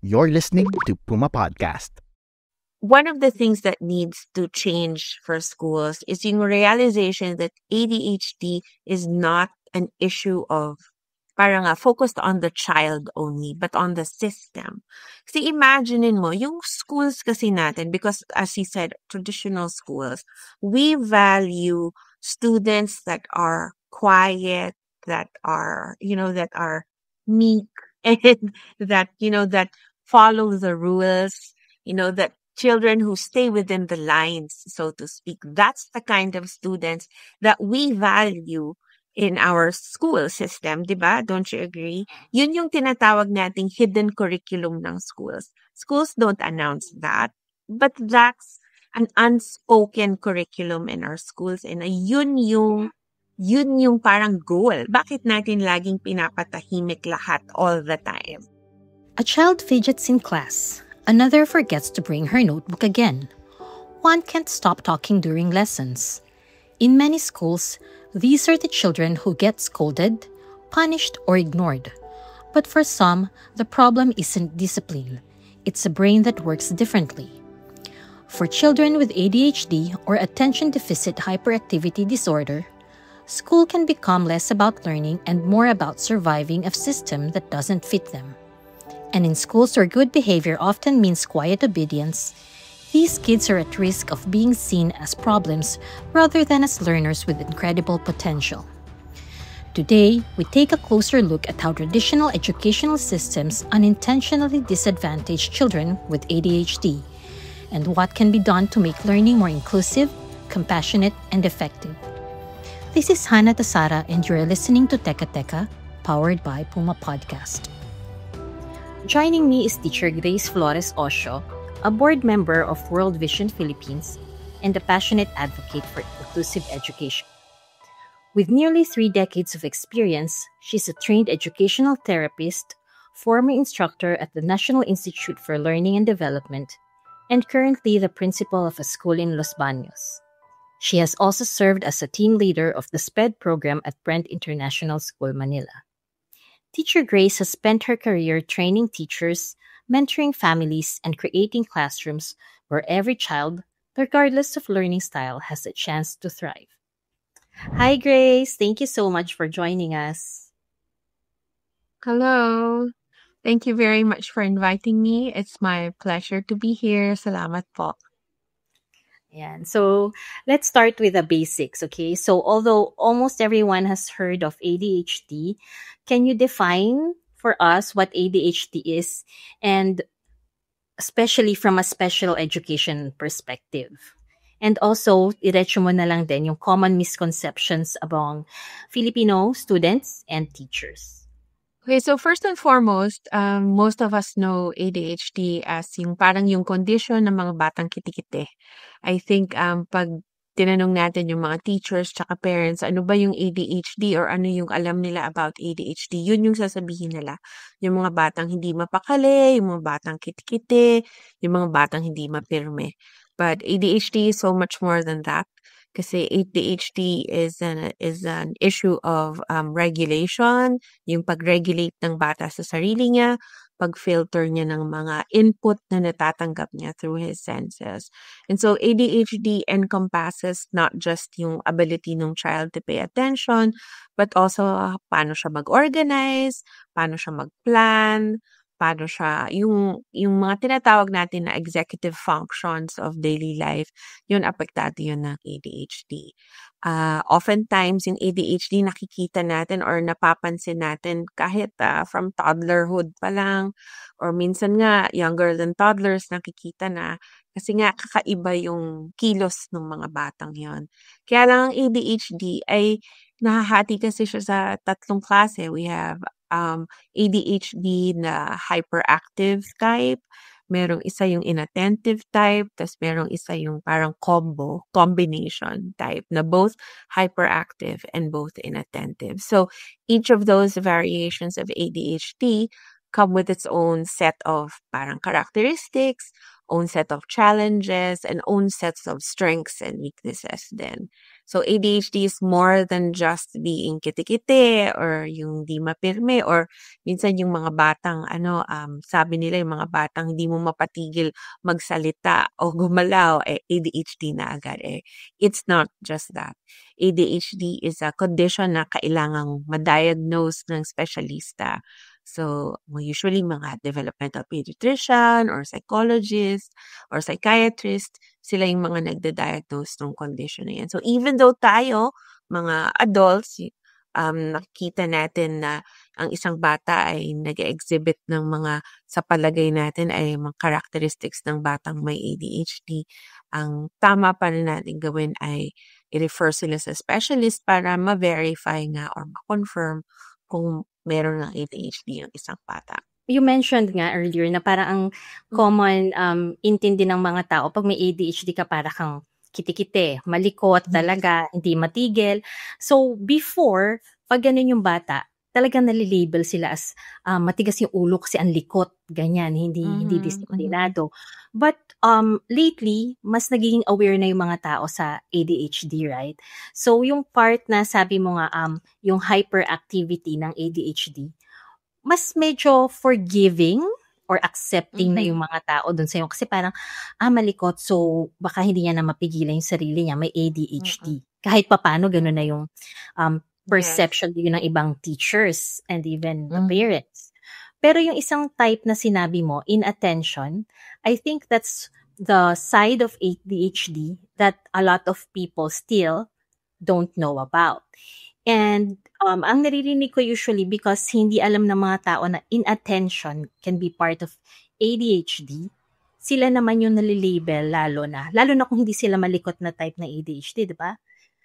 You're listening to Puma Podcast. One of the things that needs to change for schools is yung realization that ADHD is not an issue of parang focused on the child only, but on the system. Kasi imaginein mo, yung schools kasi natin, because as you said, traditional schools, we value students that are quiet, that are, that are meek, and that follow the rules, that children who stay within the lines, so to speak. That's the kind of students that we value in our school system, 'di ba? Don't you agree? Yun yung tinatawag nating hidden curriculum ng schools. Schools don't announce that, but that's an unspoken curriculum in our schools, and yun yung parang goal. Bakit natin laging pinapatahimik lahat all the time? A child fidgets in class. Another forgets to bring her notebook again. One can't stop talking during lessons. In many schools, these are the children who get scolded, punished, or ignored. But for some, the problem isn't discipline. It's a brain that works differently. For children with ADHD or attention deficit hyperactivity disorder, school can become less about learning and more about surviving a system that doesn't fit them. And in schools where good behavior often means quiet obedience, these kids are at risk of being seen as problems rather than as learners with incredible potential. Today, we take a closer look at how traditional educational systems unintentionally disadvantage children with ADHD and what can be done to make learning more inclusive, compassionate, and effective. This is Hannah Tasara, and you're listening to Teka Teka, powered by Puma Podcast. Joining me is teacher Grace Flores Osho, a board member of World Vision Philippines and a passionate advocate for inclusive education. With nearly 3 decades of experience, she's a trained educational therapist, former instructor at the National Institute for Learning and Development, and currently the principal of a school in Los Baños. She has also served as a team leader of the SPED program at Brent International School, Manila. Teacher Grace has spent her career training teachers, mentoring families, and creating classrooms where every child, regardless of learning style, has a chance to thrive. Hi, Grace. Thank you so much for joining us. Hello. Thank you very much for inviting me. It's my pleasure to be here. Salamat po. Yeah. So let's start with the basics, okay? So although almost everyone has heard of ADHD, can you define for us what ADHD is, and especially from a special education perspective? And also, iretso mo na lang din yung common misconceptions among Filipino students and teachers. Okay, so first and foremost, most of us know ADHD as yung parang yung condition ng mga batang kitikite. I think pag tinanong natin yung mga teachers tsaka parents, ano ba yung ADHD or ano yung alam nila about ADHD, yun yung sasabihin nila. Yung mga batang hindi mapakali, yung mga batang kitikite, yung mga batang hindi mapirme. But ADHD is so much more than that. Kasi ADHD is an issue of regulation, yung pag-regulate ng bata sa sarili niya, pag-filter niya ng mga input na natatanggap niya through his senses. And so ADHD encompasses not just yung ability ng child to pay attention, but also paano siya mag-organize, paano siya mag-plan, paano siya, yung mga tinatawag natin na executive functions of daily life, yun apektado yun ng ADHD. Oftentimes, yung ADHD nakikita natin or napapansin natin kahit from toddlerhood pa lang, or minsan nga younger than toddlers nakikita na, kasi nga kakaiba yung kilos ng mga batang yon. Kaya lang ang ADHD ay nahahati kasi siya sa 3 klase. We have ADHD na hyperactive type, merong isa yung inattentive type, tas merong isa yung parang combination type na both hyperactive and both inattentive. So each of those variations of ADHD come with its own set of parang characteristics, own set of challenges, and own sets of strengths and weaknesses then. So ADHD is more than just being kiti-kiti or yung di mapirme or minsan yung mga batang sabi nila yung mga batang hindi mo mapatigil magsalita o gumalaw, ADHD na agad. It's not just that. ADHD is a condition na kailangang ma-diagnose ng specialista. So, usually mga developmental pediatrician or psychologist or psychiatrist, sila yung mga nagda-diagnose ng condition na yan. So, even though tayo, mga adults, nakikita natin na ang isang bata ay nag-exhibit ng mga, sa palagay natin ay mga characteristics ng batang may ADHD, ang tama pa rin natin gawin ay i-refer sila sa specialist para ma-verify nga or ma-confirm kung meron ng ADHD yung isang bata. You mentioned nga earlier na parang ang common intindi ng mga tao pag may ADHD ka para kang kiti-kiti, malikot talaga, hindi matigil. So before, pag ganun yung bata, talagang nalilabel sila as matigas yung ulo kasi ang likot, ganyan, hindi disiplinado. But lately, mas nagiging aware na yung mga tao sa ADHD, right? So yung part na sabi mo nga, yung hyperactivity ng ADHD, mas medyo forgiving or accepting na yung mga tao dun sa'yo. Kasi parang, malikot, so baka hindi niya na mapigilan yung sarili niya, may ADHD. Kahit papano, ganun na yung perception din ng ibang teachers and even the parents. Pero yung isang type na sinabi mo, inattention, I think that's the side of ADHD that a lot of people still don't know about. And ang naririnig ko usually because hindi alam ng mga tao na inattention can be part of ADHD, sila naman yung nalilabel lalo na kung hindi sila malikot na type na ADHD, di ba?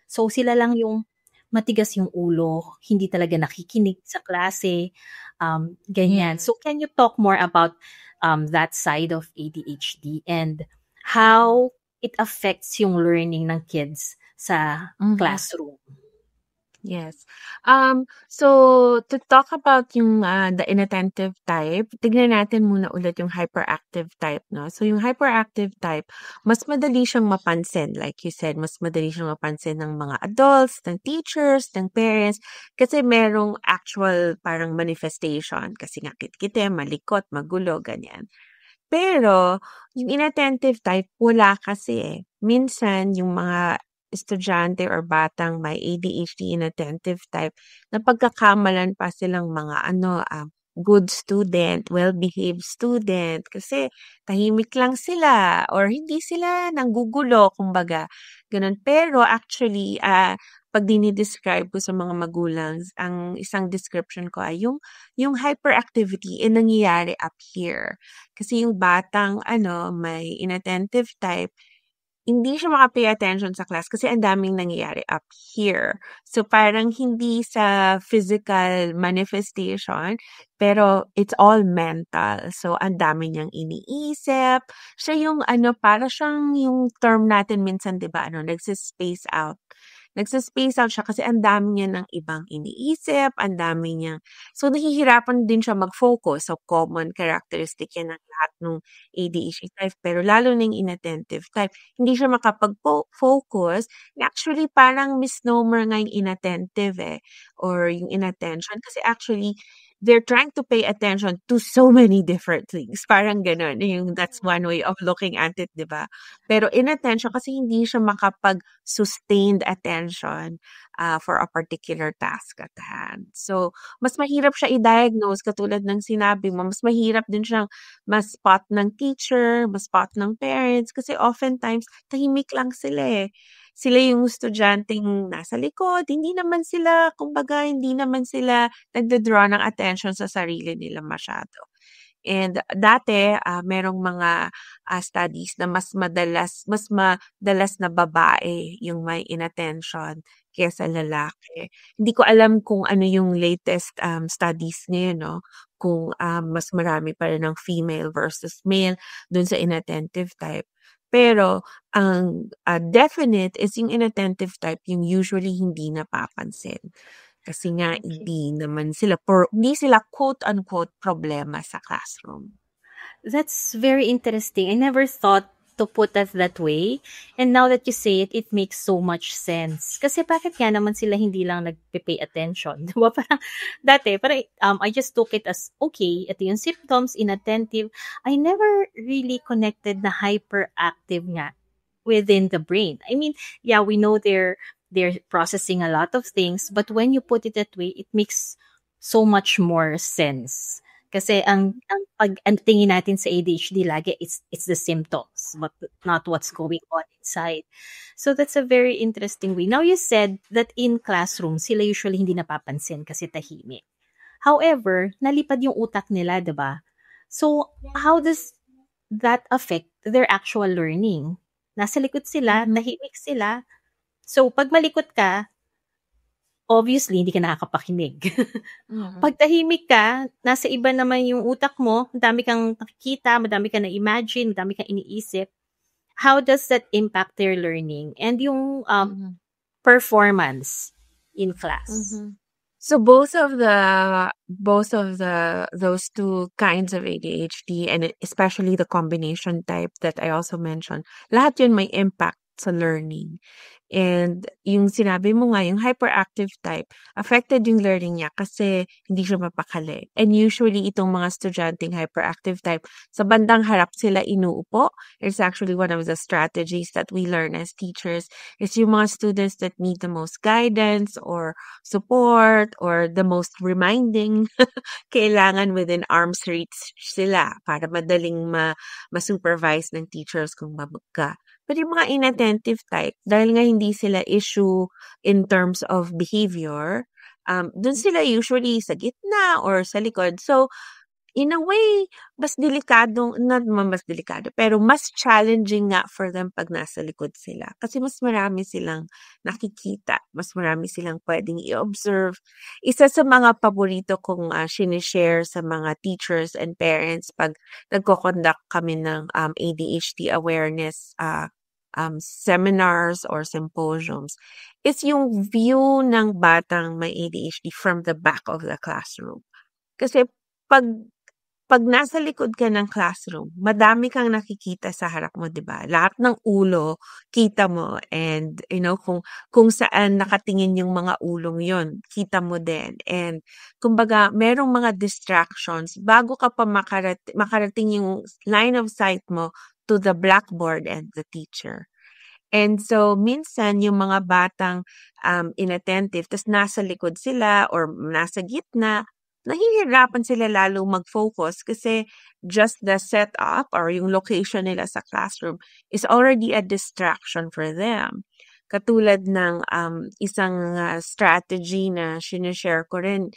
So sila lang yung matigas yung ulo, hindi talaga nakikinig sa klase, ganyan. So can you talk more about that side of ADHD and how it affects yung learning ng kids sa classroom? Yes. So to talk about yung the inattentive type, tignan natin muna ulit yung hyperactive type, no? So yung hyperactive type, mas madali siyang mapansin. Like you said, mas madali siyang mapansin ng mga adults, ng teachers, ng parents, kasi merong actual parang manifestation. Kasi nga kit-kite, malikot, magulo, ganyan. Pero yung inattentive type, wala kasi. Minsan yung mga estudyante or batang may ADHD inattentive type, napagkakamalan pa silang mga good student, well-behaved student, kasi tahimik lang sila or hindi sila nanggugulo, kumbaga. Ganun. Pero actually, pag dinidescribe ko sa mga magulang, ang isang description ko ay yung hyperactivity nangyayari up here. Kasi yung batang may inattentive type, hindi siya maka-pay attention sa class kasi ang daming nangyayari up here. So parang hindi sa physical manifestation, pero it's all mental. So ang dami niyang iniisip. Siya yung para siyang yung term natin minsan, 'di ba, nagsi-space out. Nagsa-space out siya kasi ang dami niya ng ibang iniisip, ang dami niya. So, nahihirapan din siya mag-focus. So, common characteristic yan ng lahat ng ADHD type. Pero lalo na yung inattentive type, hindi siya makapag-focus. Actually, parang misnomer nga yung inattentive or yung inattention. Kasi actually, they're trying to pay attention to so many different things. Parang ganun. That's one way of looking at it, di ba? Pero inattention kasi hindi siya makapag-sustained attention for a particular task at hand. So, mas mahirap siya i-diagnose katulad ng sinabi mo. Mas mahirap din siyang mas-spot ng teacher, mas-spot ng parents kasi oftentimes tahimik lang sila Sila yung estudyanteng nasa likod, hindi naman sila nagda-draw ng attention sa sarili nila masyado. And dati, merong mga studies na mas madalas na babae yung may inattention kaysa lalaki. Hindi ko alam kung ano yung latest studies ngayon, no? Kung mas marami pa rin ng female versus male dun sa inattentive type. Pero ang definite is yung inattentive type, yung usually hindi napapansin. Kasi nga hindi sila quote-unquote problema sa classroom. That's very interesting. I never thought to put us that way. And now that you say it, it makes so much sense. Kasi bakit nga naman sila hindi lang nagpe-pay attention? Di ba? Parang dati, I just took it as, okay, ito yung symptoms, inattentive. I never really connected na hyperactive nga within the brain. I mean, yeah, we know they're processing a lot of things, but when you put it that way, it makes so much more sense. Kasi ang tingin natin sa ADHD lagi, it's the symptoms, but not what's going on inside. So that's a very interesting way. Now you said that in classrooms, sila usually hindi napapansin kasi tahimik. However, nalipad yung utak nila, diba? So how does that affect their actual learning? Nasa likod sila, tahimik sila. So pag malikot ka, obviously, hindi ka nakakapakinig. Pag tahimik ka, nasa iba naman yung utak mo, madami kang nakikita, madami kang na-imagine, madami kang iniisip. How does that impact their learning and yung performance in class? So both of those two kinds of ADHD, and especially the combination type that I also mentioned, lahat yun may impact sa learning. And yung sinabi mo nga, yung hyperactive type, affected yung learning niya kasi hindi siya mapakali. And usually, itong mga estudyanteng hyperactive type, sa bandang harap sila inuupo. It's actually one of the strategies that we learn as teachers is yung mga students that need the most guidance or support or the most reminding, kailangan within arm's reach sila para madaling ma-supervise ng teachers kung mabagka. But yung mga inattentive type, dahil nga hindi sila issue in terms of behavior, dun sila usually sa gitna or sa likod. So, in a way, mas delikado, not mas delikado, pero mas challenging nga for them pag nasa likod sila. Kasi mas marami silang nakikita, mas marami silang pwedeng i-observe. Isa sa mga paborito kong sinishare sa mga teachers and parents pag nagko-conduct kami ng ADHD awareness seminars or symposiums is yung view ng batang may ADHD from the back of the classroom. Kasi pag nasa likod ka ng classroom, madami kang nakikita sa harap mo, 'di ba? Lahat ng ulo kita mo, and kung saan nakatingin yung mga ulong 'yon, kita mo din. And kumbaga, merong mga distractions bago ka pa makarating yung line of sight mo to the blackboard and the teacher. And so, minsan, yung mga batang inattentive, tas nasa likod sila or nasa gitna, nahihirapan sila lalo mag-focus kasi just the setup or yung location nila sa classroom is already a distraction for them. Katulad ng isang strategy na sinishare ko rin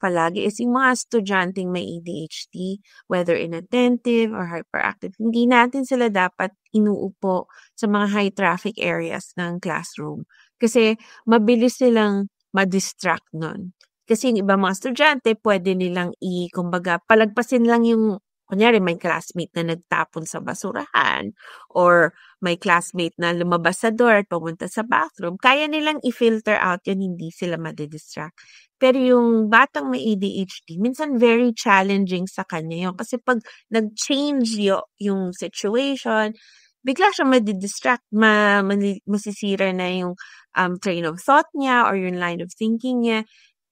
palagi is yung mga estudyanteng may ADHD, whether inattentive or hyperactive, hindi natin sila dapat inuupo sa mga high traffic areas ng classroom kasi mabilis silang ma-distract nun. Kasi yung ibang mga estudyante, pwede nilang kumbaga, palagpasin lang yung, kunyari, may classmate na nagtapon sa basurahan or may classmate na lumabas sa door at pumunta sa bathroom. Kaya nilang i-filter out yun, hindi sila madidistract. Pero yung batang may ADHD, minsan very challenging sa kanya yun. Kasi pag nag-change yung situation, bigla siya madidistract, masisira na yung train of thought niya or yung line of thinking niya.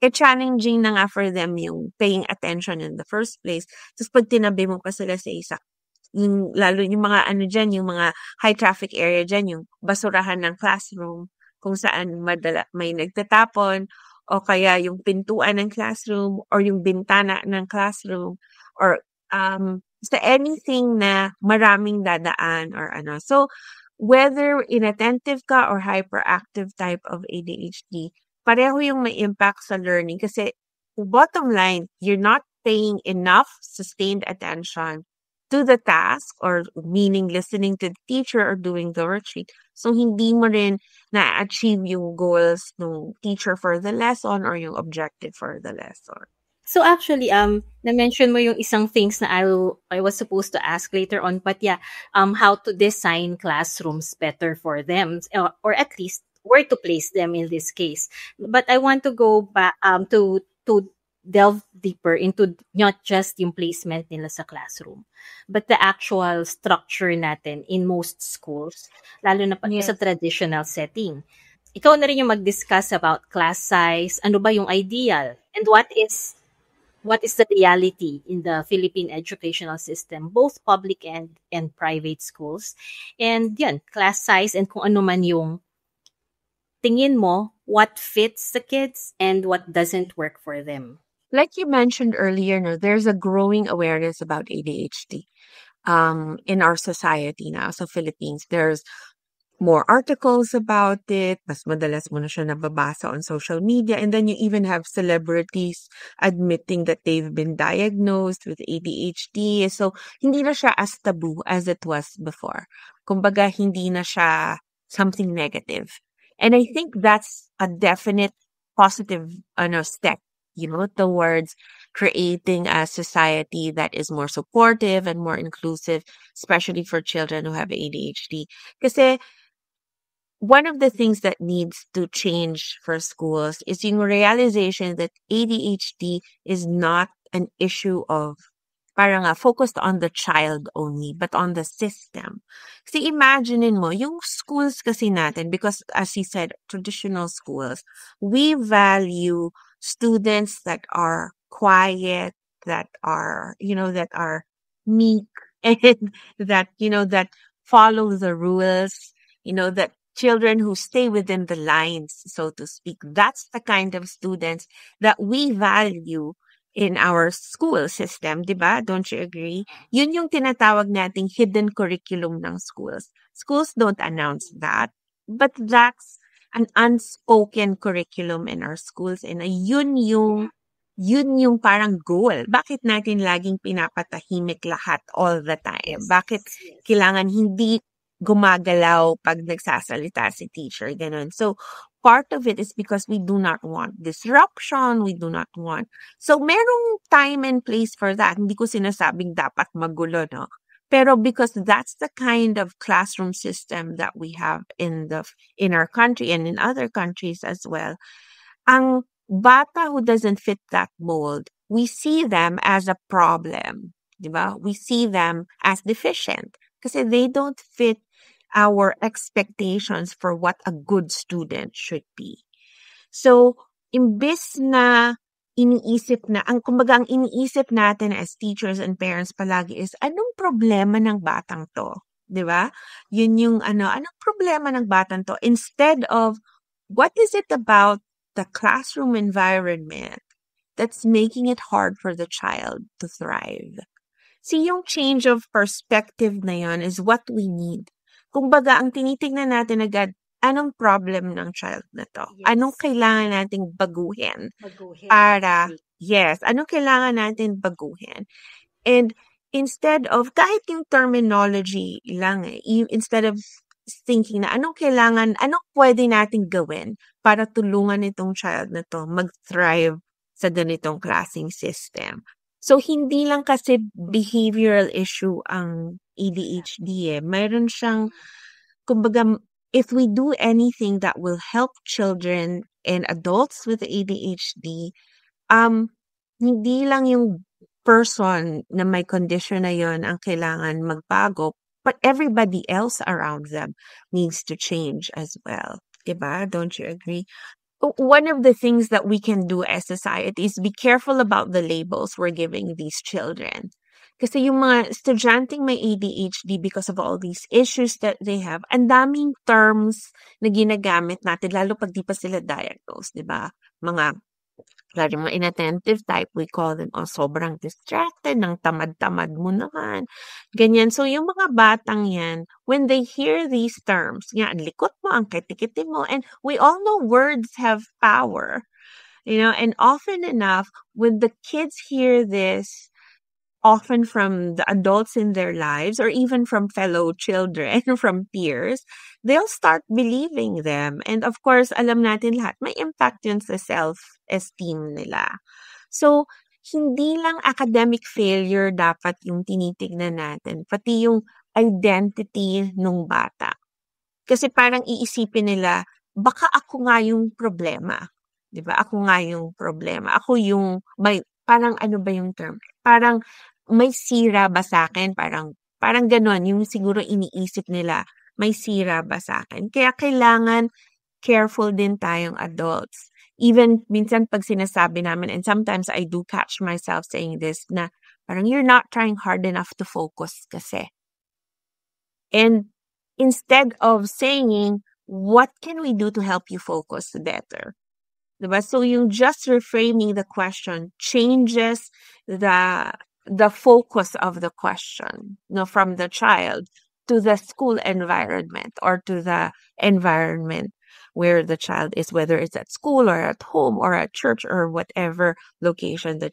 Challenging na nga for them yung paying attention in the first place. Tapos pag tinabi mo pa sila sa isa, lalo yung mga yung mga high traffic area dyan, yung basurahan ng classroom, kung saan may nagtatapon, o kaya yung pintuan ng classroom, or yung bintana ng classroom, or sa anything na maraming dadaan or ano. So, whether inattentive ka or hyperactive type of ADHD, pareho yung may impact sa learning kasi bottom line, you're not paying enough sustained attention to the task or meaning listening to the teacher or doing the worksheet. So, hindi mo rin na-achieve yung goals ng teacher for the lesson or yung objective for the lesson. So actually, na-mention mo yung isang things na I was supposed to ask later on, but yeah, how to design classrooms better for them, or at least where to place them in this case. But I want to go back to delve deeper into not just yung placement nila sa classroom, but the actual structure natin in most schools, lalo na sa traditional setting. Ikaw na rin yung mag-discuss about class size, ano ba yung ideal, and what is the reality in the Philippine educational system, both public and private schools. And yan, class size and kung ano man yung tingin mo, what fits the kids and what doesn't work for them. Like you mentioned earlier, no, there's a growing awareness about ADHD in our society now. So Philippines, there's more articles about it. Mas madalas mo na siya nababasa on social media. And then you even have celebrities admitting that they've been diagnosed with ADHD. So hindi na siya as taboo as it was before. Kumbaga, hindi na siya something negative. And I think that's a definite positive step, towards creating a society that is more supportive and more inclusive, especially for children who have ADHD. Kasi one of the things that needs to change for schools is yung realization that ADHD is not an issue of parang focused on the child only, but on the system. Kasi imaginein mo, yung schools kasi natin, because as he said, traditional schools, we value students that are quiet, that are, that are meek, and that follow the rules, that children who stay within the lines, so to speak. That's the kind of students that we value in our school system, di ba? Don't you agree? Yun yung tinatawag nating hidden curriculum ng schools. Schools don't announce that, but that's an unspoken curriculum in our schools, and yun yung parang goal. Bakit natin laging pinapatahimik lahat all the time? Bakit kailangan hindi gumagalaw pag nagsasalita si teacher, ganun. So, part of it is because we do not want disruption, we do not want. So, merong time and place for that. Hindi ko sinasabing dapat magulo, no? Pero because that's the kind of classroom system that we have in our country and in other countries as well. Ang bata who doesn't fit that mold, we see them as a problem, di ba? We see them as deficient kasi they don't fit our expectations for what a good student should be. So, imbis na kumbaga ang iniisip natin as teachers and parents palagi is, anong problema ng batang to? Di ba? Yun yung anong problema ng batang to? Instead of, what is it about the classroom environment that's making it hard for the child to thrive? See, yung change of perspective na yun is what we need. Kumbaga, ang tinitingnan natin agad, anong problem ng child na to? Yes. Anong kailangan nating baguhin? Anong kailangan natin baguhin? And instead of, kahit yung terminology lang instead of thinking na anong pwede nating gawin para tulungan itong child na to mag-thrive sa ganitong klaseng system. So, hindi lang kasi behavioral issue ang ADHD. Mayroon siyang, kumbaga, if we do anything that will help children and adults with ADHD, hindi lang yung person na may condition na yon ang kailangan magbago, but everybody else around them needs to change as well. Diba? Don't you agree? One of the things that we can do as society is be careful about the labels we're giving these children. Kasi yung mga estudyanteng may ADHD, because of all these issues that they have, ang daming terms na ginagamit natin, lalo pag di pa sila diagnosed, di ba? Mga inattentive type, we call them, sobrang distracted, ng tamad-tamad mo naman. Ganyan. So, yung mga batang yan, when they hear these terms, ang likot mo, ang kitikiti mo, and we all know words have power. And often enough, when the kids hear this, often from the adults in their lives or even from fellow children, from peers, they'll start believing them. And of course, alam natin lahat, may impact yun sa self-esteem nila. So, hindi lang academic failure dapat yung tinitignan natin, pati yung identity ng bata. Kasi parang iisipin nila, baka ako nga yung problema. 'Di ba? Ako nga yung problema. Ako yung may parang ano ba yung term? Parang may sira ba sa'kin? Parang gano'n yung siguro iniisip nila, may sira ba sa'kin? Kaya kailangan careful din tayong adults. Even minsan 'pag sinasabi namin, and sometimes I do catch myself saying this na parang, "You're not trying hard enough to focus kasi." And instead of saying, "What can we do to help you focus better?" 'Di ba? So yung just reframing the question changes the the focus of the question, from the child to the school environment or to the environment where the child is, whether it's at school or at home or at church or whatever location the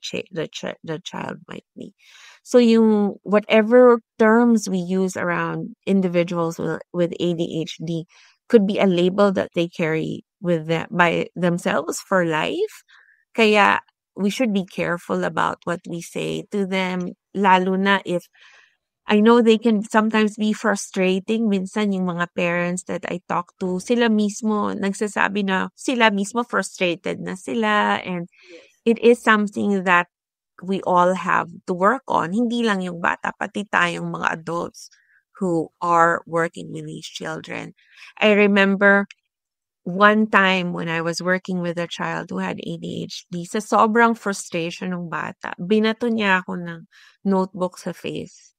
child might be. So yung whatever terms we use around individuals with ADHD could be a label that they carry with them by themselves for life. Kaya we should be careful about what we say to them, lalo na if I know they can sometimes be frustrating. Minsan yung mga parents that I talk to, sila mismo nagsasabi na sila mismo frustrated na sila, and it is something that we all have to work on. Hindi lang yung bata, pati tayong mga adults who are working with these children. I remember one time when I was working with a child who had ADHD, sa sobrang frustration ng bata, binato niya ako ng notebook sa face.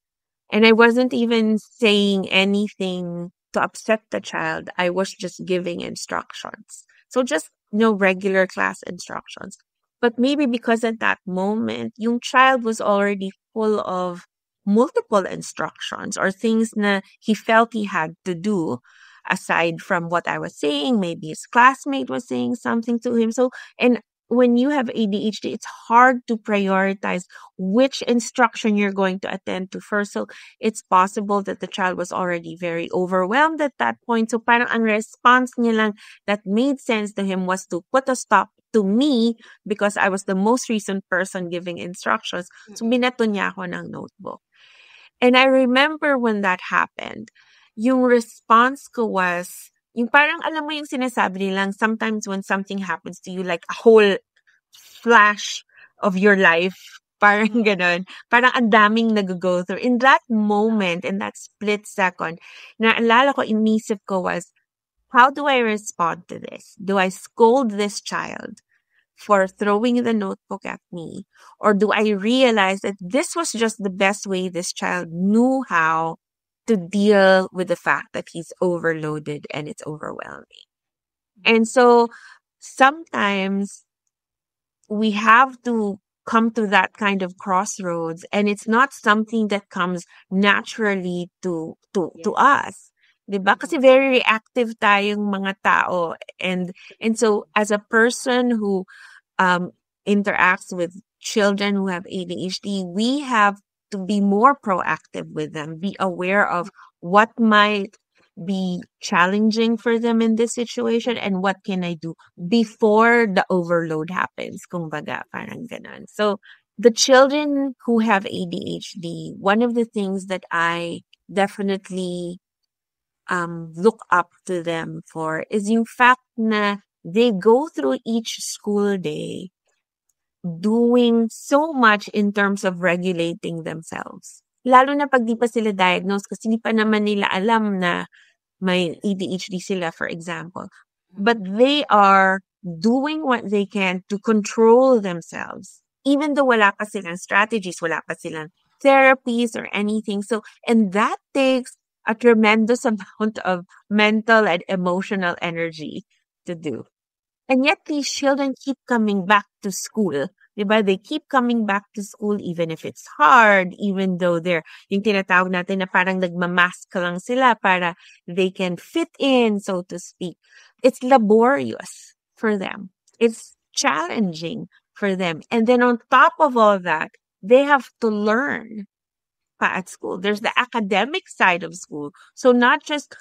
And I wasn't even saying anything to upset the child. I was just giving instructions. So just, regular class instructions. But maybe because at that moment, yung child was already full of multiple instructions or things na he felt he had to do aside from what I was saying. Maybe his classmate was saying something to him. So, and when you have ADHD, it's hard to prioritize which instruction you're going to attend to first. So it's possible that the child was already very overwhelmed at that point. So parang ang response niya lang that made sense to him was to put a stop to me because I was the most recent person giving instructions. So binato niya ako ng notebook. And I remember when that happened, yung response ko was, yung parang alam mo yung sinasabi nilang sometimes when something happens to you, like a whole flash of your life, parang ganon. Parang ang daming nag-go through. In that moment, in that split second, naalala ko, inisip ko was, how do I respond to this? Do I scold this child for throwing the notebook at me? Or do I realize that this was just the best way this child knew how to deal with the fact that he's overloaded and it's overwhelming? And so sometimes we have to come to that kind of crossroads, and it's not something that comes naturally to us. 'Di ba? Kasi very reactive tayong mga tao, and so as a person who interacts with children who have ADHD, we have to be more proactive with them, be aware of what might be challenging for them in this situation and what can I do before the overload happens. Kumbaga, parang ganon. So the children who have ADHD, one of the things that I definitely look up to them for is yung fact na they go through each school day doing so much in terms of regulating themselves. Lalo na pag di pa sila diagnosed kasi di pa naman nila alam na may ADHD sila, for example. But they are doing what they can to control themselves. Even though wala pa silang strategies, wala pa silang therapies or anything. So, and that takes a tremendous amount of mental and emotional energy to do. And yet these children keep coming back to school. Diba? They keep coming back to school even if it's hard, even though they're, yung tinatawag natin na parang nagmamask lang sila para they can fit in, so to speak. It's laborious for them. It's challenging for them. And then on top of all that, they have to learn pa at school. There's the academic side of school. So not just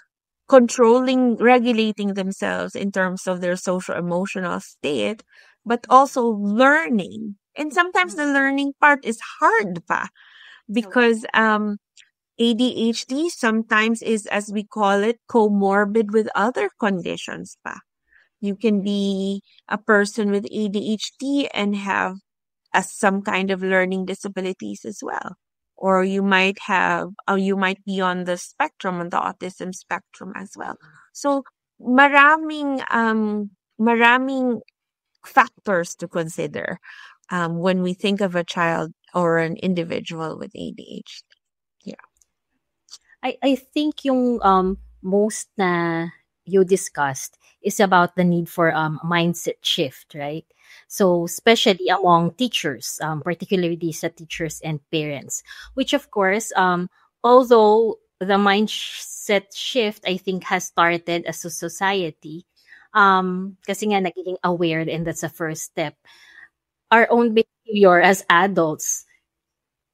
controlling, regulating themselves in terms of their social emotional state, but also learning. And sometimes the learning part is hard pa because ADHD sometimes is, as we call it, comorbid with other conditions pa. You can be a person with ADHD and have some kind of learning disabilities as well. Or you might be on the spectrum, on the autism spectrum as well. So maraming factors to consider when we think of a child or an individual with ADHD. Yeah. I think yung most na you discussed is about the need for mindset shift, right? So especially among teachers, particularly sa teachers and parents, which of course, although the mindset shift I think has started as a society, kasi nga nagiging aware and that's the first step. Our own behavior as adults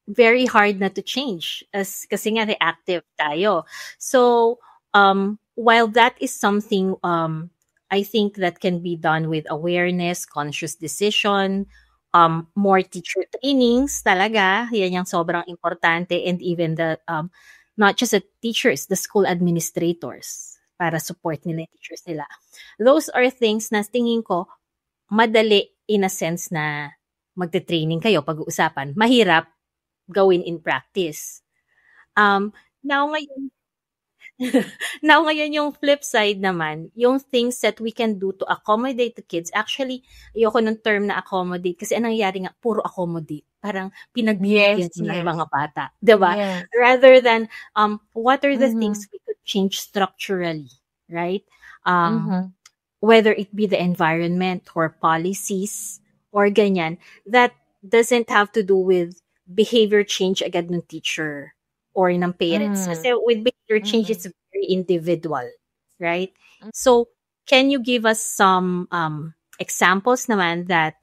very hard na to change as kasi nga reactive tayo. So, while that is something I think that can be done with awareness, conscious decision, more teacher trainings talaga, yan yung sobrang importante and even the not just the teachers, the school administrators para support nila yung teachers nila. Those are things na tingin ko madali in a sense na magte-training kayo pag-uusapan. Mahirap gawin in practice. Now ngayon, now ngayon yung flip side naman, yung things that we can do to accommodate the kids. Actually, ayoko ng term na accommodate kasi anong nangyayari nga, puro accommodate. Parang pinagbibigyan Yes, ng yes. mga bata. Diba? Yes. Rather than, what are the Mhm. things we could change structurally, right? Mhm. Whether it be the environment or policies or ganyan, that doesn't have to do with behavior change agad ng teacher or ng parents. Mm. Kasi with behavior change, Mm. it's very individual, right? Mm. So, can you give us some examples naman that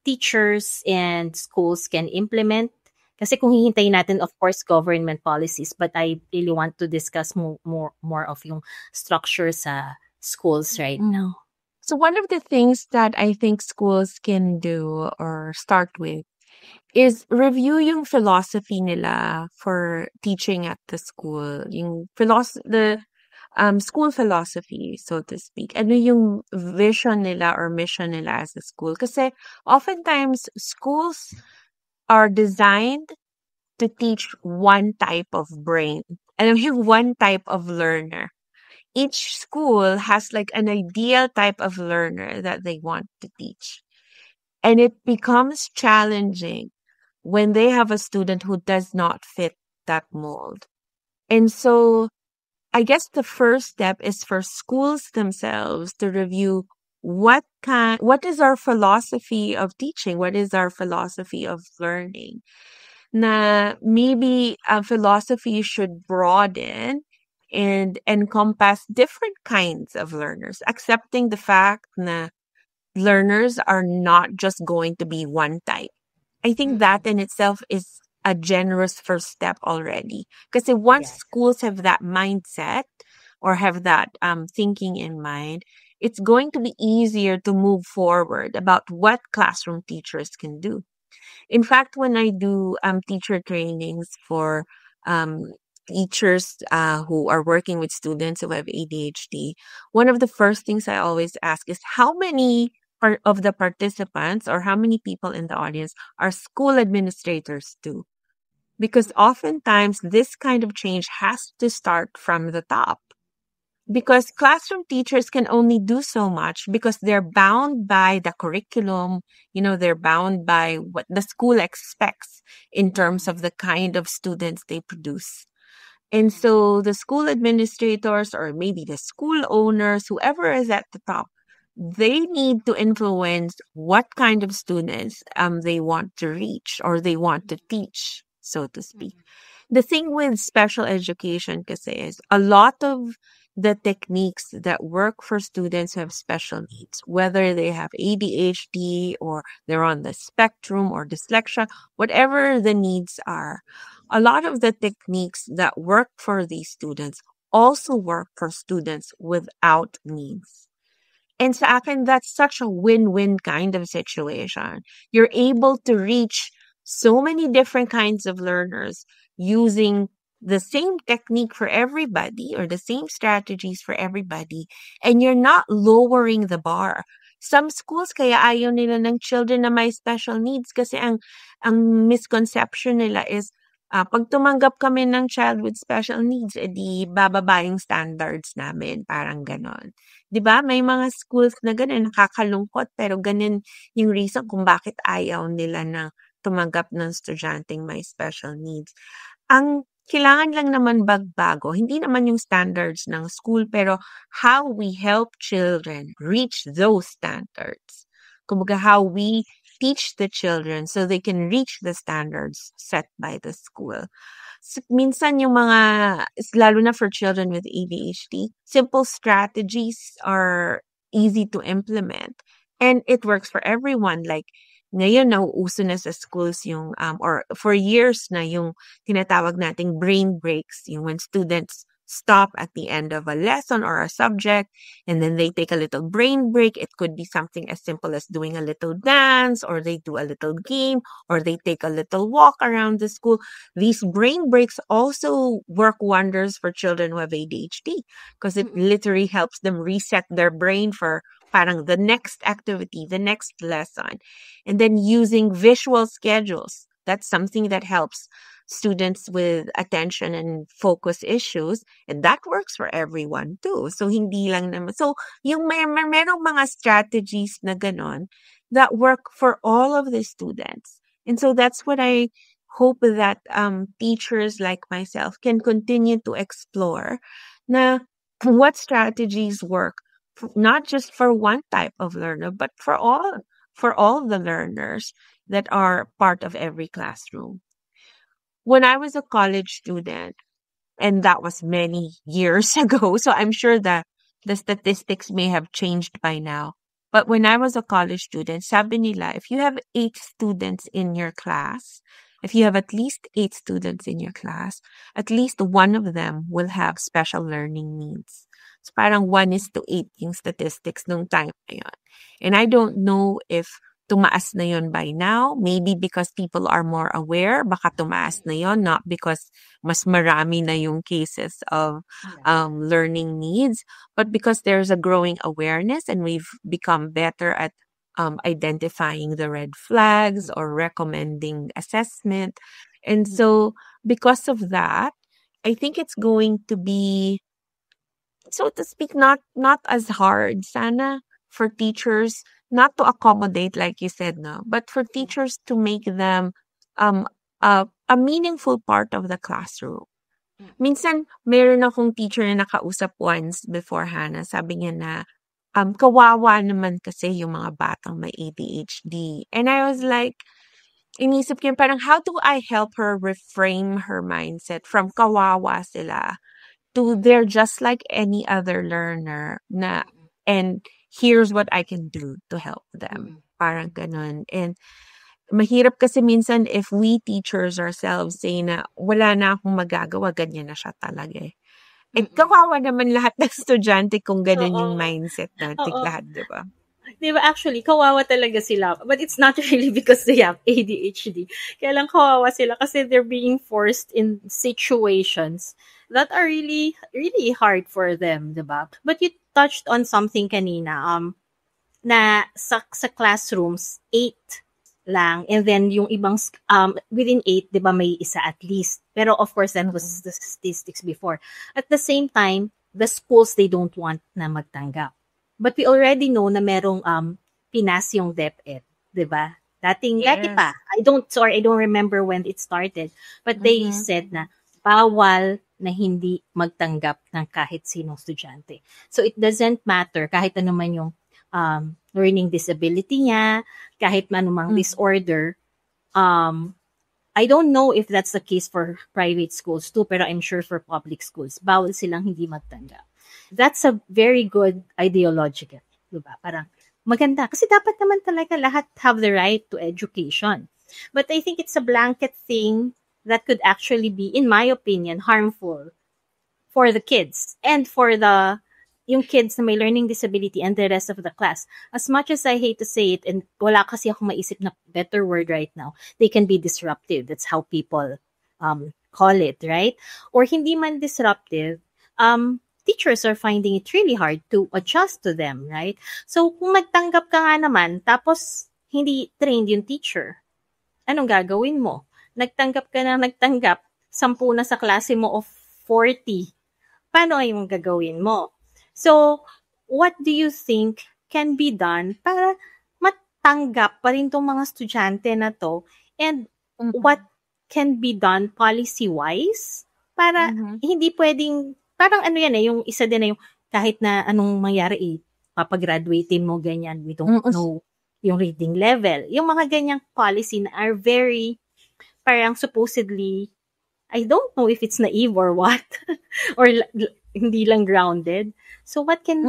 teachers and schools can implement? Kasi kung hihintayin natin, of course, government policies, but I really want to discuss more of yung structure sa schools right now. So one of the things that I think schools can do or start with is review yung philosophy nila for teaching at the school. Yung the school philosophy, so to speak. Ano yung vision nila or mission nila as a school? Kasi oftentimes schools are designed to teach one type of brain. And yung one type of learner. Each school has like an ideal type of learner that they want to teach. And it becomes challenging when they have a student who does not fit that mold. And so I guess the first step is for schools themselves to review what is our philosophy of teaching? What is our philosophy of learning? Na maybe a philosophy should broaden and encompass different kinds of learners, accepting the fact na learners are not just going to be one type. I think that in itself is a generous first step already. Because once Yes. schools have that mindset or have that thinking in mind, it's going to be easier to move forward about what classroom teachers can do. In fact, when I do teacher trainings for teachers who are working with students who have ADHD, one of the first things I always ask is how many of the participants or how many people in the audience are school administrators too? Because oftentimes this kind of change has to start from the top. Because classroom teachers can only do so much because they're bound by the curriculum, they're bound by what the school expects in terms of the kind of students they produce. And so the school administrators or maybe the school owners, whoever is at the top, they need to influence what kind of students they want to reach or they want to teach, so to speak. The thing with special education kasi is a lot of the techniques that work for students who have special needs, whether they have ADHD or they're on the spectrum or dyslexia, whatever the needs are, a lot of the techniques that work for these students also work for students without needs. And sa akin, that's such a win-win kind of situation. You're able to reach so many different kinds of learners using the same technique for everybody or the same strategies for everybody, and you're not lowering the bar. Some schools kaya ayaw nila ng children na may special needs kasi ang misconception nila is pag tumanggap kami ng child with special needs, edi bababa yung standards namin, parang ganon. 'Di ba? May mga schools na ganun, nakakalungkot, pero ganun yung reason kung bakit ayaw nila na tumanggap ng estudyanteng may special needs. Ang kailangan lang naman bagbago, hindi naman yung standards ng school, pero how we help children reach those standards. Kumbaga, how we teach the children so they can reach the standards set by the school. Minsan yung mga, lalo na for children with ADHD, simple strategies are easy to implement. And it works for everyone. Like, ngayon, nauuso na sa schools yung, or for years na yung tinatawag nating brain breaks, yung when students stop at the end of a lesson or a subject, and then they take a little brain break. It could be something as simple as doing a little dance, or they do a little game, or they take a little walk around the school. These brain breaks also work wonders for children who have ADHD because it literally helps them reset their brain for parang the next activity, the next lesson. And then using visual schedules. That's something that helps students with attention and focus issues. And that works for everyone too. So, hindi lang naman. So, yung merong mga strategies na ganon that work for all of the students. And so, that's what I hope that teachers like myself can continue to explore na what strategies work, not just for one type of learner, but for all the learners that are part of every classroom. When I was a college student, and that was many years ago, so I'm sure that the statistics may have changed by now. But when I was a college student, sabi nila, if you have 8 students in your class, if you have at least 8 students in your class, at least one of them will have special learning needs. So parang 1:8 yung statistics nung time na yun. And I don't know if tumaas na yun by now. Maybe because people are more aware, baka tumaas na yun, not because mas marami na yung cases of learning needs, but because there's a growing awareness and we've become better at identifying the red flags or recommending assessment. And so because of that, I think it's going to be, so to speak, not as hard sana for teachers not to accommodate, like you said, no, but for teachers to make them a meaningful part of the classroom. Minsan, meron akong teacher na nakausap once before, Hannah, sabi niya na, kawawa naman kasi yung mga batang may ADHD. And I was like, inisip ko yun, parang how do I help her reframe her mindset from kawawa sila to they're just like any other learner na, and here's what I can do to help them. Parang ganun. And mahirap kasi minsan if we teachers ourselves say na wala na akong magagawa, ganyan na siya talaga eh. Eh, kawawa naman lahat ng estudyante kung ganun yung mindset natin lahat, di ba? Di ba, actually, kawawa talaga sila. But it's not really because they have ADHD. Kaya lang kawawa sila kasi they're being forced in situations that are really, really hard for them, di ba? But you touched on something kanina, na sa classrooms, 8 lang. And then yung ibang, within 8, di ba, may isa at least. Pero of course, that was the statistics before. At the same time, the schools, they don't want na magtanggap. But we already know na merong pinas yung DepEd, di ba? Dati pa. I don't remember when it started. But they said na bawal na hindi magtanggap ng kahit sinong estudyante. So it doesn't matter kahit ano man yung learning disability niya, kahit anumang disorder. I don't know if that's the case for private schools too, pero I'm sure for public schools, bawal silang hindi magtanggap. That's a very good ideological, diba? Parang maganda. Kasi dapat naman talaga lahat have the right to education. But I think it's a blanket thing that could actually be, in my opinion, harmful for the kids and for yung kids na may learning disability and the rest of the class. As much as I hate to say it, and wala kasi akong maisip na better word right now, they can be disruptive. That's how people call it, right? Or hindi man disruptive, teachers are finding it really hard to adjust to them, right? So, kung nagtanggap ka nga naman, tapos hindi trained yung teacher, anong gagawin mo? Nagtanggap ka na nagtanggap, 10 na sa klase mo of 40. Paano yung gagawin mo? So, what do you think can be done para matanggap pa rin tong mga estudyante na to? And what can be done policy-wise para hindi pwedeng, parang ano yan yung isa din na yung kahit na anong mangyari papagraduatein mo ganyan, we don't know yung reading level. Yung mga ganyang policy na are very, parang supposedly, I don't know if it's naive or what, or hindi lang grounded. So what can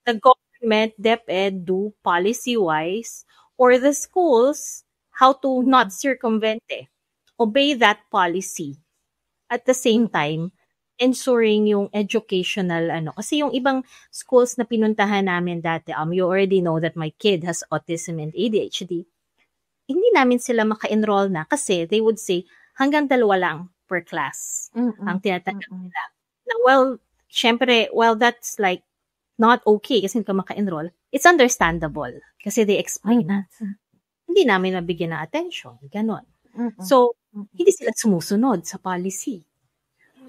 the government, DepEd do policy-wise, or the schools, how to not circumvent obey that policy. At the same time, ensuring yung educational kasi yung ibang schools na pinuntahan namin dati, you already know that my kid has autism and ADHD. Hindi namin sila maka-enroll na kasi they would say hanggang 2 lang per class ang tinatanggap nila. Now, syempre, that's like not okay kasi hindi ka maka-enroll. It's understandable kasi they explain that. Hindi namin nabigyan ng attention. Ganon. So, hindi sila sumusunod sa policy.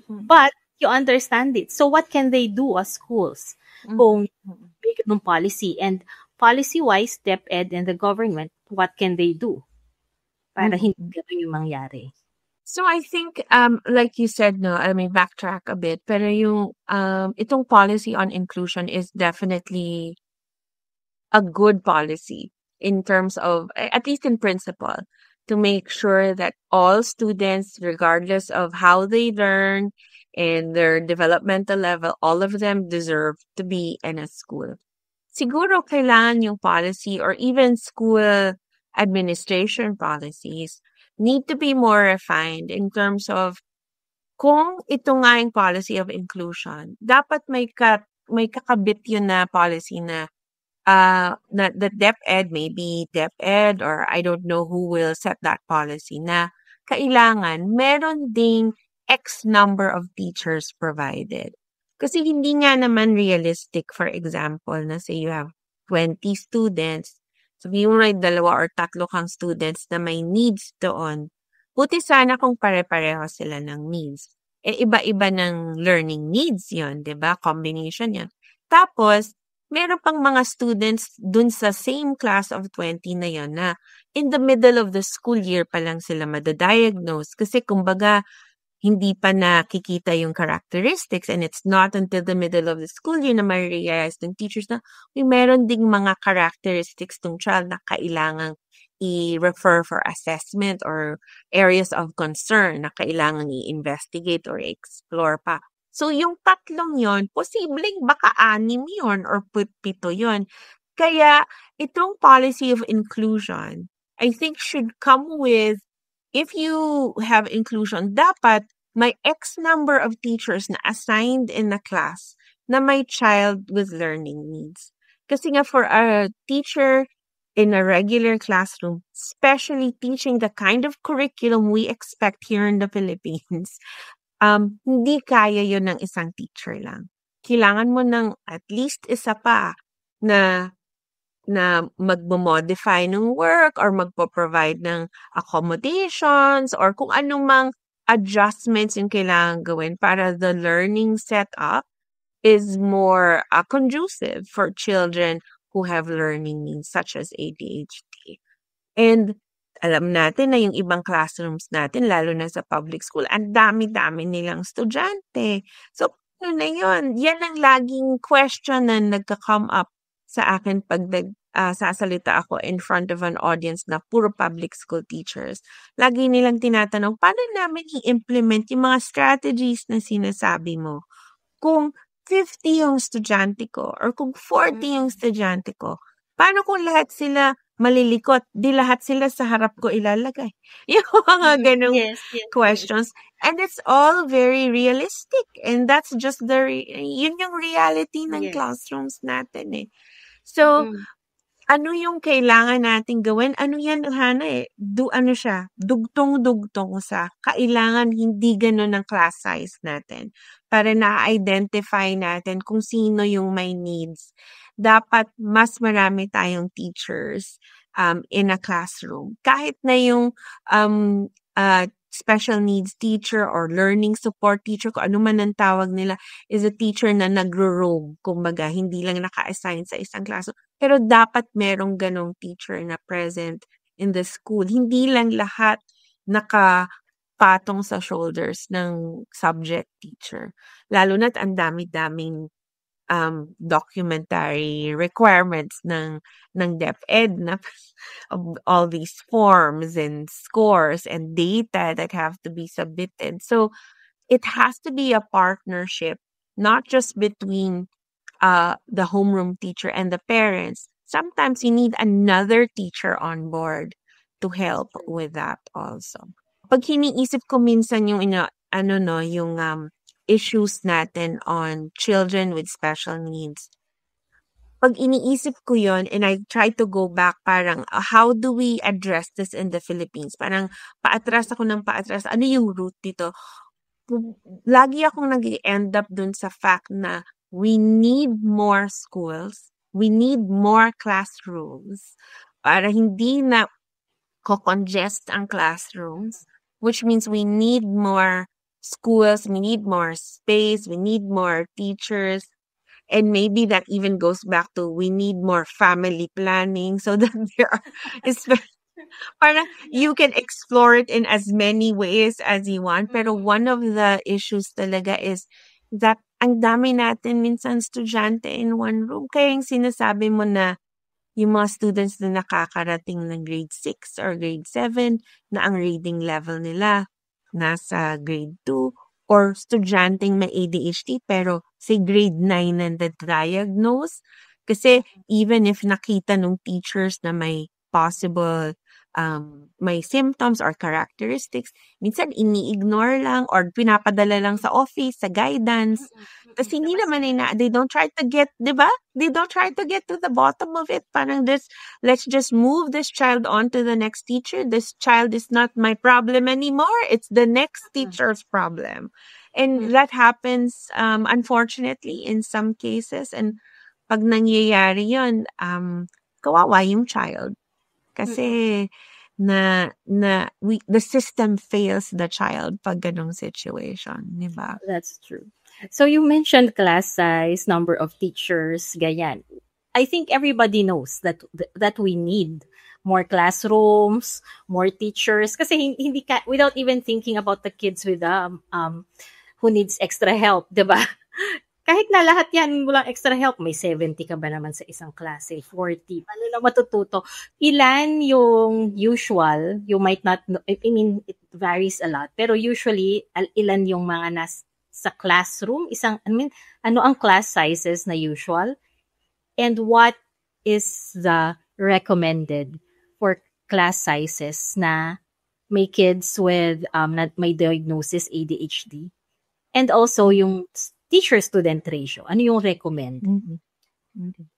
But, you understand it. So, what can they do as schools kung may ganung policy? And policy-wise, DepEd and the government, what can they do para hindi ganun yung mangyari? So I think, like you said, no, I mean, backtrack a bit, pero yung, itong policy on inclusion is definitely a good policy in terms of, at least in principle, to make sure that all students, regardless of how they learn and their developmental level, all of them deserve to be in a school. Siguro kailangan yung policy or even school administration policies need to be more refined in terms of kung ito nga yung policy of inclusion, dapat may kakabit yun na policy na the DepEd, maybe DepEd or I don't know who will set that policy na kailangan meron ding X number of teachers provided. Kasi hindi nga naman realistic, for example, na say you have 20 students, sabihin mo rin 2 or 3 kang students na may needs doon. Buti sana kung pare-pareho sila ng needs. Iba-iba ng learning needs yon, 'di ba? Combination yan. Tapos, meron pang mga students dun sa same class of 20 na yon na in the middle of the school year pa lang sila madadiagnose. Kasi kumbaga, hindi pa nakikita yung characteristics and it's not until the middle of the school year na ma-realize ng teachers na meron ding mga characteristics ng child na kailangang i-refer for assessment or areas of concern na kailangang i-investigate or explore pa. So, yung 3 yon, posibleng baka 6 yon or 7 yon. Kaya, itong policy of inclusion, I think should come with, if you have inclusion, dapat may X number of teachers na assigned in the class na may child with learning needs. Kasi nga for a teacher in a regular classroom, especially teaching the kind of curriculum we expect here in the Philippines, hindi kaya yun ng isang teacher lang. Kailangan mo ng at least isa pa na magmo-modify ng work or magpo-provide ng accommodations or kung anong mang adjustments yung kailangan gawin para the learning setup is more conducive for children who have learning needs such as ADHD. And alam natin na yung ibang classrooms natin, lalo na sa public school, ang dami-dami nilang estudyante. So, ano na yun? Yan ang laging question na nagka-come up sa akin pag sasalita ako in front of an audience na puro public school teachers. Lagi nilang tinatanong, paano namin i-implement yung mga strategies na sinasabi mo? Kung 50 yung estudyante ko or kung 40 yung estudyante ko, paano kung lahat sila malilikot? Di lahat sila sa harap ko ilalagay. Yung mga ganong questions. And it's all very realistic. And that's just yun yung reality ng classrooms natin eh. So, ano yung kailangan nating gawin? Ano yan, Hana, ano siya, dugtong-dugtong sa kailangan hindi gano'n ang class size natin para na-identify natin kung sino yung may needs. Dapat mas marami tayong teachers in a classroom. Kahit na yung special needs teacher or learning support teacher, kung ano man ang tawag nila, is a teacher na nagro-roam. Kumbaga, hindi lang naka-assign sa isang classroom. Pero dapat merong ganong teacher na present in the school. Hindi lang lahat nakapatong sa shoulders ng subject teacher. Lalo na't ang dami-daming documentary requirements ng DepEd na of all these forms and scores and data that have to be submitted. So it has to be a partnership, not just between the homeroom teacher and the parents. Sometimes you need another teacher on board to help with that also. Pag hiniisip ko minsan yung yung issues natin on children with special needs, pag iniisip ko yon and I try to go back, parang how do we address this in the Philippines? Parang paatras ako ng paatras. Ano yung root dito? Lagi akong nag-end up dun sa fact na we need more schools, we need more classrooms para hindi na co-congest ang classrooms, which means we need more schools, we need more space, we need more teachers, and maybe that even goes back to we need more family planning so that there are, parang you can explore it in as many ways as you want. Pero one of the issues talaga is that ang dami natin minsan estudyante in one room. Kaya yung sinasabi mo na yung mga students na nakakarating ng grade 6 or grade 7 na ang reading level nila nasa grade 2, or estudyanteng may ADHD pero say grade 9 na diagnose. Kasi even if nakita nung teachers na may possible may symptoms or characteristics, minsan ini-ignore lang or pinapadala lang sa office, sa guidance. Tapos hindi naman they don't try to get, di ba? They don't try to get to the bottom of it. Parang let's just move this child on to the next teacher. This child is not my problem anymore. It's the next teacher's problem. And that happens, unfortunately, in some cases. And pag nangyayari yun, kawawa yung child. Kasi the system fails the child pag ganong situation, di ba? That's true. So you mentioned class size, number of teachers, ganyan. I think everybody knows that we need more classrooms, more teachers, kasi hindi without even thinking about the kids with who needs extra help, 'di ba? Kahit na lahat yan walang extra help, may 70 ka ba naman sa isang klase, 40, paano na matututo? Ilan yung usual, you might not know, I mean, it varies a lot, pero usually, ilan yung mga sa classroom, ano ang class sizes na usual? And what is the recommended for class sizes na may kids with may diagnosis ADHD? And also yung teacher-student ratio. Ano yung recommend? Mm-hmm.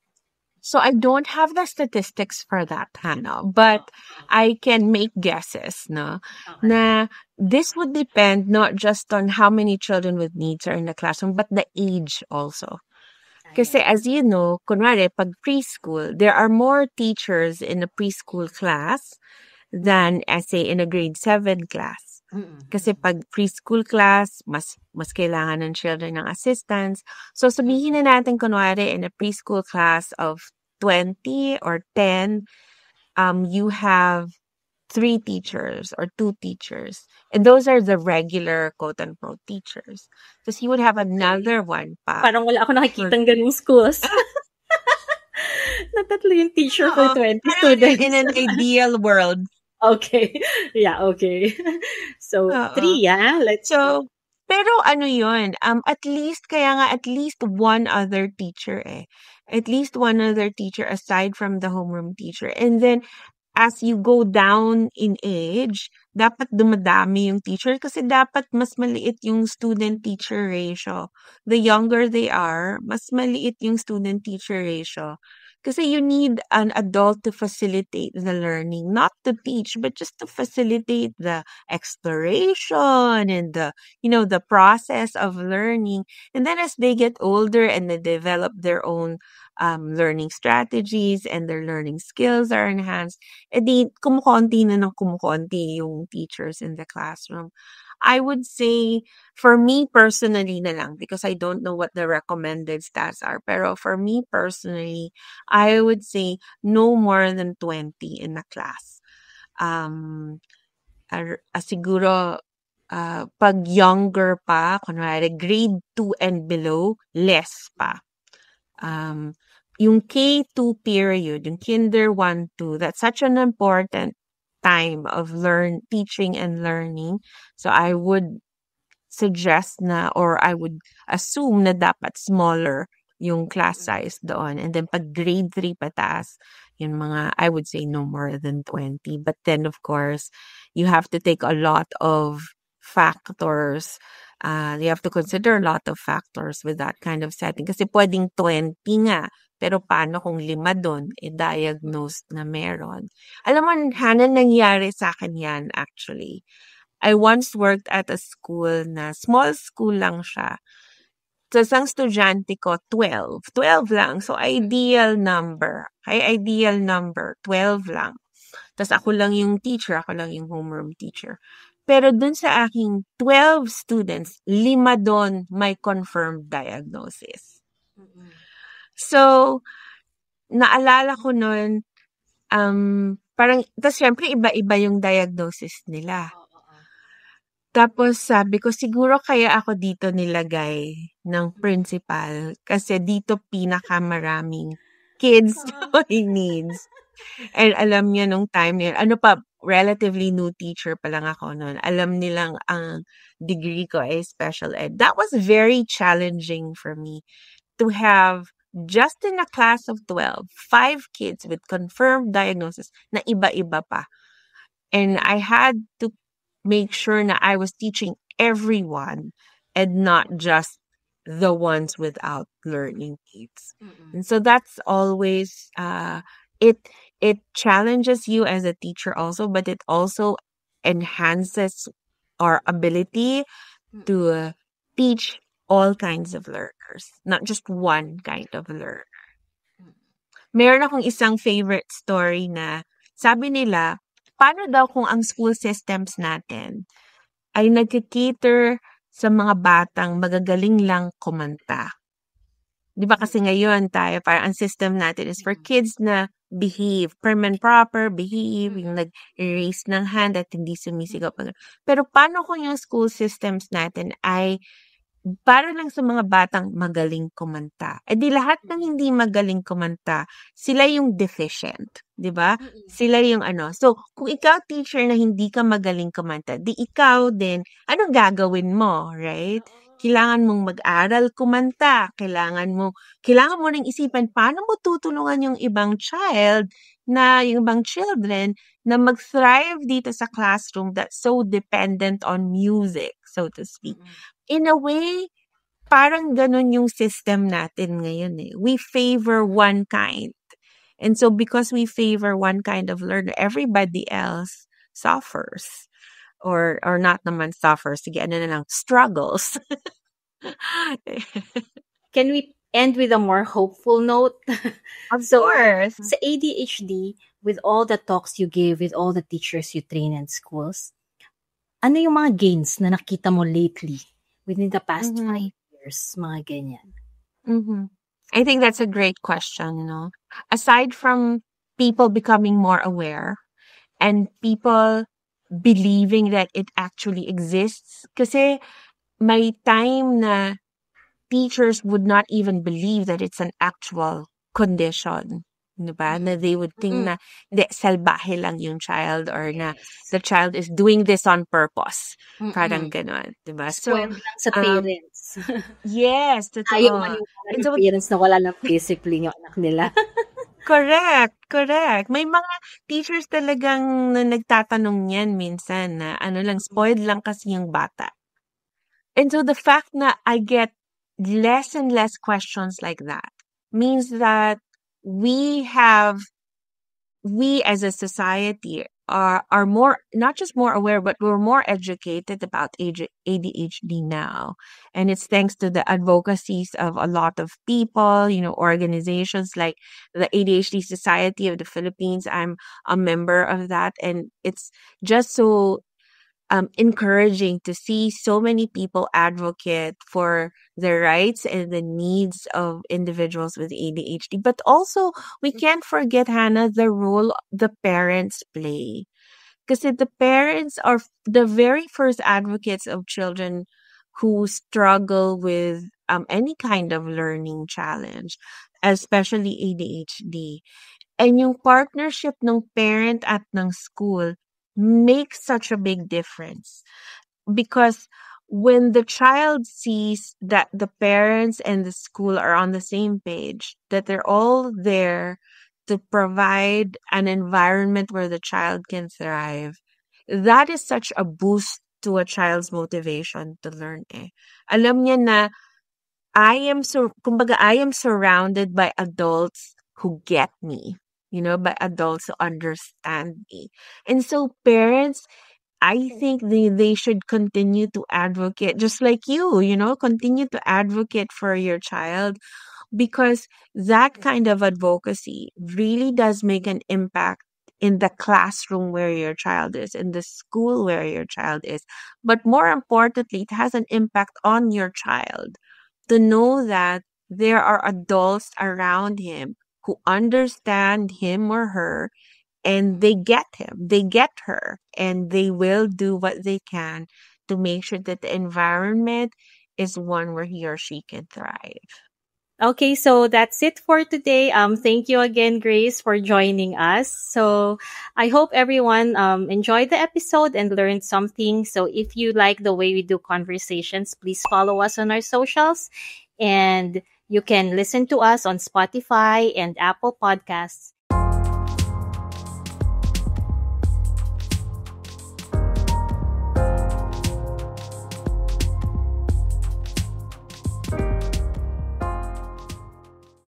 So I don't have the statistics for that, Hannah, but I can make guesses, no? Okay. Na this would depend not just on how many children with needs are in the classroom, but the age also. Kasi as you know, kunwari, pag preschool, there are more teachers in a preschool class than, say, in a grade 7 class. Kasi pag preschool class, mas kailangan ng children ng assistance. So sabihin na natin kunwari in a preschool class of 20 or 10, you have 3 teachers or 2 teachers. And those are the regular quote-unquote teachers. So you would have another one pa. Parang wala ako nakikitang ganung schools. Natatlo yung teacher for 20 students. In an ideal world. Okay. Yeah, okay. So, 3, yeah? Pero ano yun, at least one other teacher At least one other teacher aside from the homeroom teacher. And then, as you go down in age, dapat dumadami yung teacher kasi dapat mas maliit yung student-teacher ratio. The younger they are, mas maliit yung student-teacher ratio. Kasi you need an adult to facilitate the learning, not to teach, but just to facilitate the exploration and the process of learning. And then as they get older and they develop their own learning strategies and their learning skills are enhanced, edi kumukonti na ng kumukonti yung teachers in the classroom. I would say, for me personally na lang, because I don't know what the recommended stats are, pero for me personally, I would say no more than 20 in a class. Siguro, pag younger pa, kunwari grade 2 and below, less pa. Yung K2 period, yung kinder 1, 2, that's such an important time of teaching and learning. So I would suggest na, or I would assume na dapat smaller yung class size doon. And then pag grade 3 pataas, yung mga, I would say no more than 20. But then of course, you have to take a lot of factors. You have to consider a lot of factors with that kind of setting. Kasi pwedeng 20 nga, pero paano kung 5 doon, diagnosed na meron. Alam mo, Hannah, nangyari sa akin yan actually. I once worked at a school na small school lang siya. So, isang estudyante ko, 12. 12 lang. So, ideal number. 12 lang. Tapos ako lang yung teacher, ako lang yung homeroom teacher. Pero dun sa aking 12 students, 5 doon may confirmed diagnosis. So, naalala ko nun, parang, tapos syempre iba-iba yung diagnosis nila. Tapos sabi ko, siguro kaya ako dito nilagay ng principal kasi dito pinakamaraming kids with needs. And alam niya nung time niya, relatively new teacher pa lang ako noon. Alam nilang ang degree ko ay special ed. That was very challenging for me to have just in a class of 12, 5 kids with confirmed diagnosis na iba-iba pa. And I had to make sure na I was teaching everyone and not just the ones without learning needs. And so that's always, it challenges you as a teacher also, but it also enhances our ability to teach all kinds of learners, not just one kind of learner. Meron akong isang favorite story na sabi nila, paano daw kung ang school systems natin ay nagkikater sa mga batang magagaling lang kumanta? Di ba kasi ngayon tayo, parang ang system natin is for kids na behave, prim and proper, behave, yung nag-erase ng hand at hindi sumisigaw. Pero paano kung yung school systems natin ay para lang sa mga batang magaling kumanta? Eh di lahat ng hindi magaling kumanta, sila yung deficient, di ba? Sila yung So, kung ikaw teacher na hindi ka magaling kumanta, di ikaw din, anong gagawin mo, right? Kailangan mong mag-aral kumanta. Kailangan mo ring isipan paano mo tutulungan yung ibang children na mag-thrive dito sa classroom that's so dependent on music, so to speak. In a way, parang ganun yung system natin ngayon eh. We favor one kind. And so because we favor one kind of learner, everybody else suffers. Or not naman suffers. Sige, na lang, struggles. Can we end with a more hopeful note? Of course. Sa ADHD, with all the talks you give, with all the teachers you train in schools, ano yung mga gains na nakita mo lately within the past 5 years, mga ganyan? I think that's a great question, Aside from people becoming more aware and people believing that it actually exists, kasi may time na teachers would not even believe that it's an actual condition. Diba? Na they would think na salbahe lang yung child or na the child is doing this on purpose. Parang ganon. Diba? So, Spoiled lang sa parents. Yes, totoo. Ayaw maniwala ng parents na wala ng discipline yung anak nila. Correct. May mga teachers talagang na nagtatanong yan minsan na spoiled lang kasi yung bata. And so the fact na I get less and less questions like that means that we as a society are more, not just more aware, but we're more educated about ADHD now. And it's thanks to the advocacies of a lot of people, organizations like the ADHD Society of the Philippines. I'm a member of that. And it's just so encouraging to see so many people advocate for the rights and the needs of individuals with ADHD. But also, we can't forget, Hannah, the role the parents play. Because the parents are the very first advocates of children who struggle with any kind of learning challenge, especially ADHD. And yung partnership ng parent at ng school makes such a big difference, because when the child sees that the parents and the school are on the same page, that they're all there to provide an environment where the child can thrive, that is such a boost to a child's motivation to learn. Alam niya na kumbaga, I am surrounded by adults who get me, by adults who understand me. And so parents, I think they should continue to advocate, just like you, continue to advocate for your child, because that kind of advocacy really does make an impact in the classroom where your child is, in the school where your child is. But more importantly, it has an impact on your child to know that there are adults around him who understand him or her, and they get him, they get her, and they will do what they can to make sure that the environment is one where he or she can thrive. Okay, so that's it for today. Thank you again, Grace, for joining us. So I hope everyone enjoyed the episode and learned something. So if you like the way we do conversations, please follow us on our socials, and you can listen to us on Spotify and Apple Podcasts.